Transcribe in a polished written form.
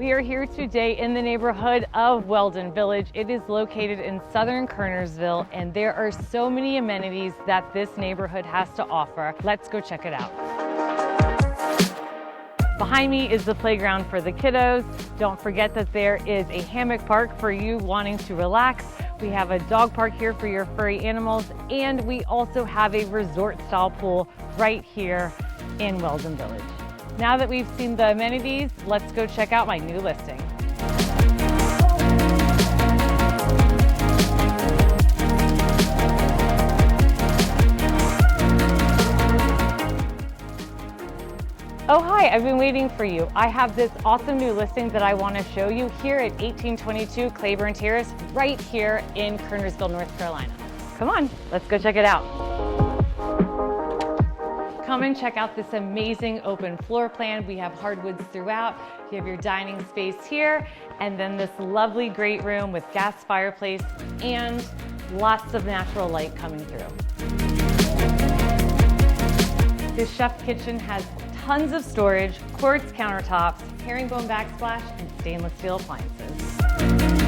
We are here today in the neighborhood of Welden Village. It is located in southern Kernersville, and there are so many amenities that this neighborhood has to offer. Let's go check it out. Behind me is the playground for the kiddos. Don't forget that there is a hammock park for you wanting to relax. We have a dog park here for your furry animals, and we also have a resort-style pool right here in Welden Village. Now that we've seen the amenities, let's go check out my new listing. Oh, hi, I've been waiting for you. I have this awesome new listing that I want to show you here at 1822 Cleburne Terrace, right here in Kernersville, North Carolina. Come on, let's go check it out. Come and check out this amazing open floor plan. We have hardwoods throughout. You have your dining space here, and then this lovely great room with gas fireplace and lots of natural light coming through. This chef kitchen has tons of storage, quartz countertops, herringbone backsplash, and stainless steel appliances.